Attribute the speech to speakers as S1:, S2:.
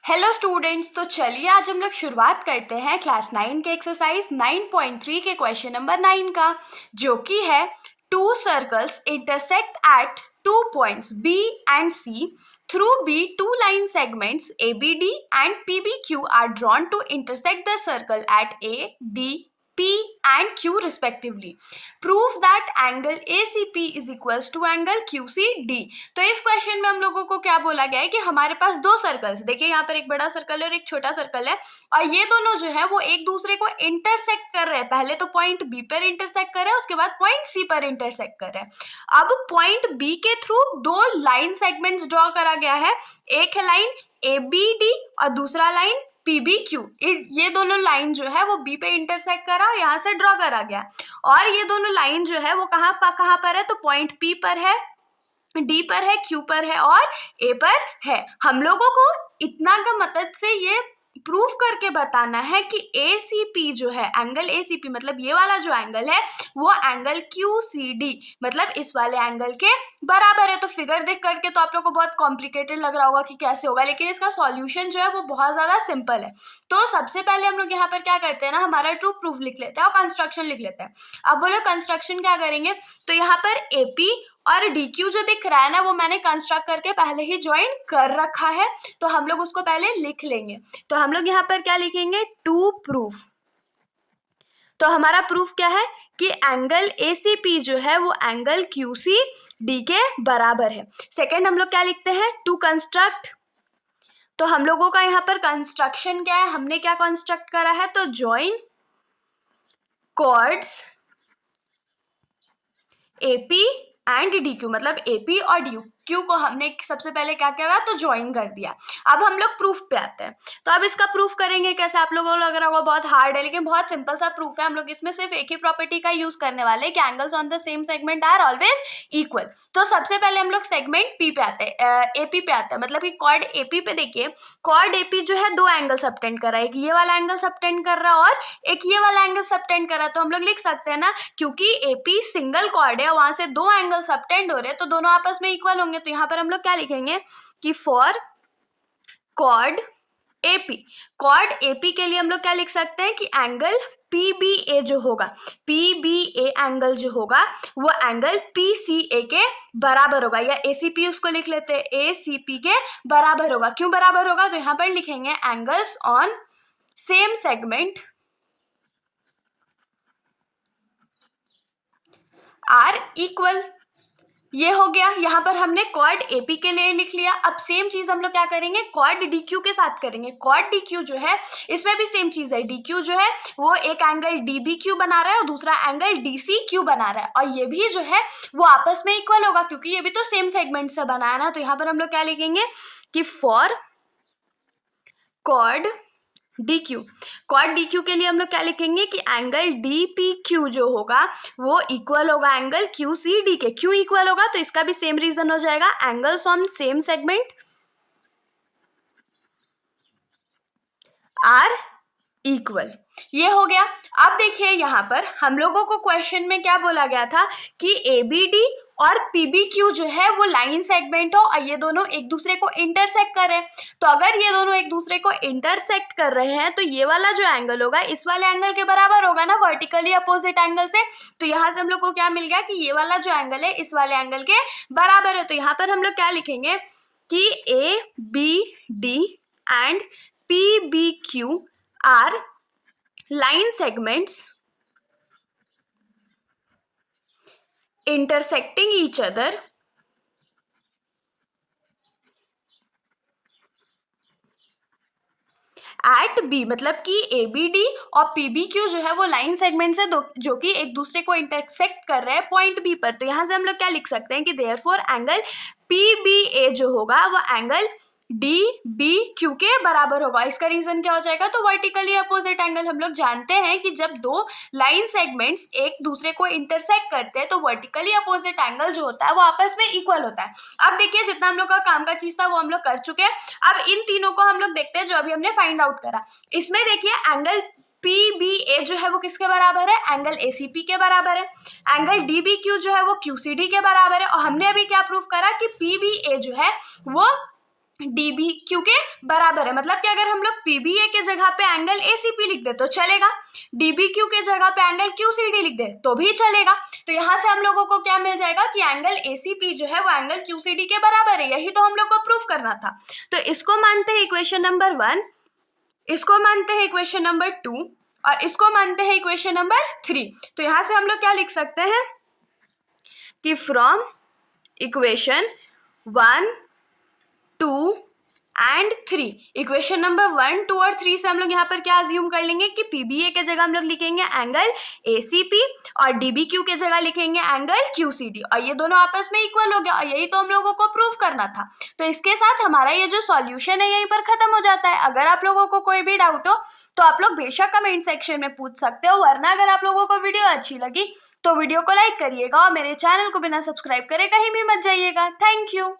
S1: Hello students, तो चलिए आज हम लोग शुरुआत करते हैं क्लास 9 के एक्सरसाइज 9.3 के क्वेश्चन नंबर 9 का, जो कि है to circles intersect at 2 points B and C. Through B, two line segments ABD and PBQ are drawn to intersect the circle at A, D, P and Q respectively. Prove that angle ACP is equals to angle QCD. तो इस question में हम लोगों को क्या बोला गया है कि हमारे पास दो सर्कल्स, देखिए यहाँ पर एक बड़ा सर्कल है और एक छोटा सर्कल है, और ये दोनों जो है वो एक दूसरे को इंटरसेक्ट कर रहे हैं। पहले तो पॉइंट बी पर इंटरसेक्ट कर रहे हैं, उसके बाद पॉइंट सी पर इंटरसेक्ट कर रहे हैं। अब पॉइंट बी के थ्रू दो लाइन सेगमेंट्स ड्रॉ करा गया है, एक है लाइन ए बी डी और दूसरा लाइन PBQ। ये दोनों लाइन जो है वो B पे इंटरसेक्ट करा और यहाँ से ड्रॉ करा गया, और ये दोनों लाइन जो है वो कहाँ पर है, तो पॉइंट P पर है, D पर है, Q पर है और A पर है। हम लोगों को इतना का मदद से ये प्रूफ करके बताना है कि ACP जो है, एंगल ACP मतलब ये वाला जो एंगल है वो एंगल QCD मतलब इस वाले एंगल के बराबर है। तो फिगर देख करके तो आप लोग को बहुत कॉम्प्लिकेटेड लग रहा होगा कि कैसे होगा, लेकिन इसका सॉल्यूशन जो है वो बहुत ज़्यादा सिंपल है। तो सबसे पहले हम लोग यहाँ पर क्या करते हैं ना, हमारा ट्रू प्रूफ लिख लेते हैं और कंस्ट्रक्शन लिख लेते हैं। अब बोलो कंस्ट्रक्शन क्या करेंगे, तो यहाँ पर AP और DQ जो दिख रहा है ना वो मैंने कंस्ट्रक्ट करके पहले ही ज्वाइन कर रखा है, तो हम लोग उसको पहले लिख लेंगे। तो हम लोग यहाँ पर क्या लिखेंगे, टू प्रूफ। तो हमारा प्रूफ क्या है कि एंगल ACP जो है वो एंगल QCD के बराबर है। सेकेंड हम लोग क्या लिखते हैं, टू कंस्ट्रक्ट। तो हम लोगों का यहाँ पर कंस्ट्रक्शन क्या है, हमने क्या कंस्ट्रक्ट करा है, तो join chords AP and DQ मतलब AP और DQ को हमने सबसे पहले क्या करा, तो ज्वाइन कर दिया। अब हम लोग प्रूफ पे आते हैं। तो अब इसका प्रूफ करेंगे कैसे, आप लोगों को लग रहा होगा बहुत हार्ड है, लेकिन बहुत सिंपल सा प्रूफ है। हम लोग इसमें सिर्फ एक ही प्रॉपर्टी का यूज करने वाले हैं कि angles on the same segment are always equal. तो सबसे पहले हम लोग सेगमेंट P पे आते हैं, AP पे आते हैं, मतलब कि कॉर्ड AP पे देखिए, कॉर्ड AP जो है दो एंगल सबटेंड कर रहा है, एक ये वाला एंगल सबटेंड कर रहा है और एक ये वाला एंगल सबटेंड कर रहा है। तो हम लोग लिख सकते हैं ना, क्योंकि AP सिंगल कॉर्ड है, वहां से दो एंगल सबटेंड हो रहे हैं तो दोनों आपस में इक्वल होंगे। तो यहाँ पर हम लोग क्या लिखेंगे कि for chord AP, chord AP के लिए हम लोग क्या लिख सकते हैं कि एंगल PBA जो होगा, PBA एंगल जो होगा वो एंगल PCA के बराबर होगा, या ACP उसको लिख लेते हैं, ACP के बराबर होगा। क्यों बराबर होगा, तो यहाँ पर लिखेंगे angles on same segment are equal. ये हो गया, यहाँ पर हमने कॉर्ड AP के लिए लिख लिया। अब सेम चीज हम लोग क्या करेंगे, कॉर्ड DQ के साथ करेंगे। कॉर्ड DQ जो है इसमें भी सेम चीज है, DQ जो है वो एक एंगल DBQ बना रहा है और दूसरा एंगल DCQ बना रहा है, और ये भी जो है वो आपस में इक्वल होगा क्योंकि ये भी तो सेम सेगमेंट से बना है ना। तो यहाँ पर हम लोग क्या लिखेंगे कि for chord DQ, chord DQ के लिए हम लोग क्या लिखेंगे कि एंगल DPQ जो होगा वो इक्वल होगा एंगल QCD के। क्यों इक्वल होगा, तो इसका भी सेम रीजन हो जाएगा, angles on same segment are equal. ये हो गया। अब देखिए यहाँ पर हम लोगों को क्वेश्चन में क्या बोला गया था कि ABD और PBQ जो है वो लाइन सेगमेंट हो और ये दोनों एक दूसरे को इंटरसेक्ट कर रहे हैं। तो अगर ये दोनों एक दूसरे को इंटरसेक्ट कर रहे हैं तो ये वाला जो एंगल होगा इस वाले एंगल के बराबर होगा ना, वर्टिकली अपोजिट एंगल से। तो यहाँ से हम लोग को क्या मिल गया कि ये वाला जो एंगल है इस वाले एंगल के बराबर है। तो यहाँ पर हम लोग क्या लिखेंगे कि ABD and PBQ are line segments intersecting each other at B, मतलब कि ABD और PBQ जो है वो लाइन सेगमेंट से जो कि एक दूसरे को इंटरसेक्ट कर रहे हैं पॉइंट B पर। तो यहाँ से हम लोग क्या लिख सकते हैं कि देयरफॉर एंगल PBA जो होगा वो एंगल DBQ के बराबर होगा। इसका रीजन क्या हो जाएगा, तो वर्टिकली अपोजिट एंगल। हम लोग जानते हैं कि जब दो लाइन सेगमेंट्स एक दूसरे को इंटरसेक्ट करते हैं तो वर्टिकली अपोजिट एंगल जो होता है वो आपस में इक्वल होता है। अब देखिए जितना हम लोग का काम का चीज था वो हम लोग कर चुके हैं। अब इन तीनों को हम लोग देखते हैं जो अभी हमने फाइंड आउट करा। इसमें देखिए एंगल PBA जो है वो किसके बराबर है, एंगल ACP के बराबर है। एंगल DBQ जो है वो QCD के बराबर है। और हमने अभी क्या प्रूफ करा कि PBA जो है वो डीबी क्यू के बराबर है, मतलब कि अगर हम लोग पीबीए के जगह पे एंगल एसीपी लिख दे तो चलेगा, डीबी क्यू के जगह पे एंगल क्यूसीडी लिख दे तो भी चलेगा। तो यहाँ से हम लोगों को क्या मिल जाएगा कि एंगल एसीपी जो है वो एंगल क्यूसीडी के बराबर है, यही तो हम लोग को प्रूफ करना था। तो इसको मानते हैं इक्वेशन नंबर 1, इसको मानते हैं इक्वेशन नंबर 2 और इसको मानते हैं इक्वेशन नंबर 3। तो यहाँ से हम लोग क्या लिख सकते हैं कि from equation 1, 2 and 3, equation number 1, 2 और 3 से हम लोग यहाँ पर क्या अज्यूम कर लेंगे कि पीबीए के जगह हम लोग लिखेंगे एंगल एसीपी और डीबीक्यू के जगह लिखेंगे एंगल क्यूसीडी, और ये दोनों आपस में इक्वल हो गया, और यही तो हम लोगों को प्रूव करना था। तो इसके साथ हमारा ये जो सॉल्यूशन है यहीं पर खत्म हो जाता है। अगर आप लोगों को कोई भी डाउट हो तो आप लोग बेशक कमेंट सेक्शन में पूछ सकते हो, वरना अगर आप लोगों को वीडियो अच्छी लगी तो वीडियो को लाइक करिएगा और मेरे चैनल को बिना सब्सक्राइब करे कहीं भी मत जाइएगा। Thank you.